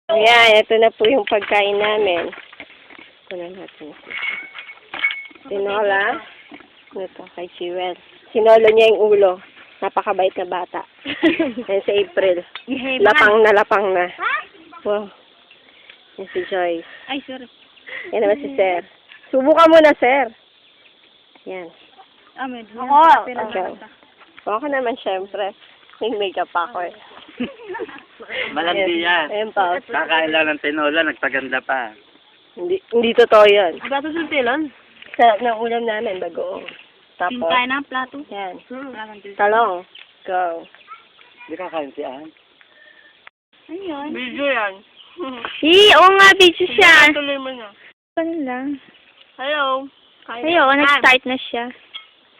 Ayan, ito na po yung pagkain namin. Ito na natin. Tinola. Ito, kay Chiwel. Sinolo niya yung ulo. Napakabait na bata. Yan si April. Lapang na. Wow. Yan si Joyce. Ay, sorry. Yan naman si Sir. Subukan mo na, Sir. Yan. Ako. Okay. Ako naman, syempre. May makeup ako eh. Malandi yan. Ayan pa. Kakain lang ng tinola, nagpaganda pa. Hindi totoo yan. Plato sa tilan. Sarap ng ulam namin, bagoong. Tapos, Tayo ng plato. yan. Talong. Go. Hindi kakain si Ann. Ayun. Video yan. Oo nga, video siya. Tuloy mo na. Ano lang. Hello. Ayun, nag-start na siya.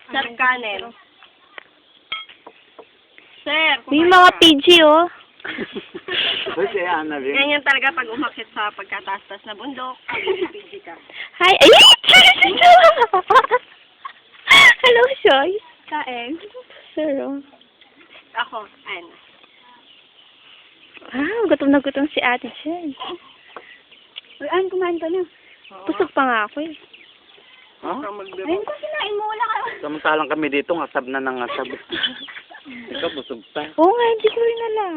Sir Kanen. Sir, May mga PG, oh. Uy, si Ann na rin. ganyan talaga pag umakyat sa pagkataas-taas na bundok. PG ka. Hi. Ay! Hello, Joyce. Kaeng. Sir, oh. Ako, Ann. Gutom na gutom si Ate Jen. Uy, Ann, kumain ka na. Busog pa nga ako, eh. Huh? Ayun ko, sinain mo wala ka. Samantalang kami dito, ngasab na ng ngasab. Ikaw, busog pa. Oo nga, hindi ko rin alam.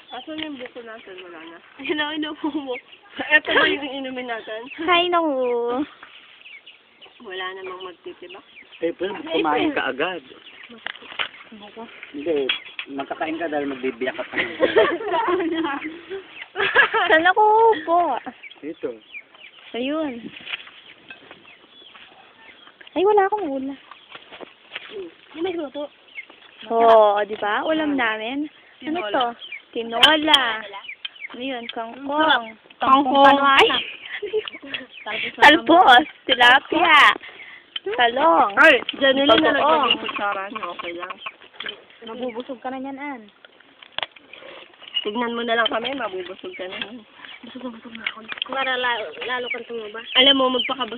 Asan yung buko natin? Wala na. Ayun ako, inupo mo. Ito ba yung inumin natin? Hi, naku. Wala namang magtitiba. Eh, pero kumain ka agad. Hindi, magkakain ka dahil magbibiyak ka pa. Saan ako upo? Dito. Ayun. Ay, wala akong ulam. Hindi may luto. Oo, di ba? Ulam namin. Ano to? Tinola. Ano yun? Kangkong. Kangkong. Ay. Talpos. Tilapia. Talong. Ay, dyan nila Bagoong. nalagyan yung kutsara niyo. Okay lang. Mabubusog ka na yan, Ann. Tignan mo na lang kami, mabubusog ka na. Busog na ako. Para lalo kang tumaba. Alam mo, magpakabusog.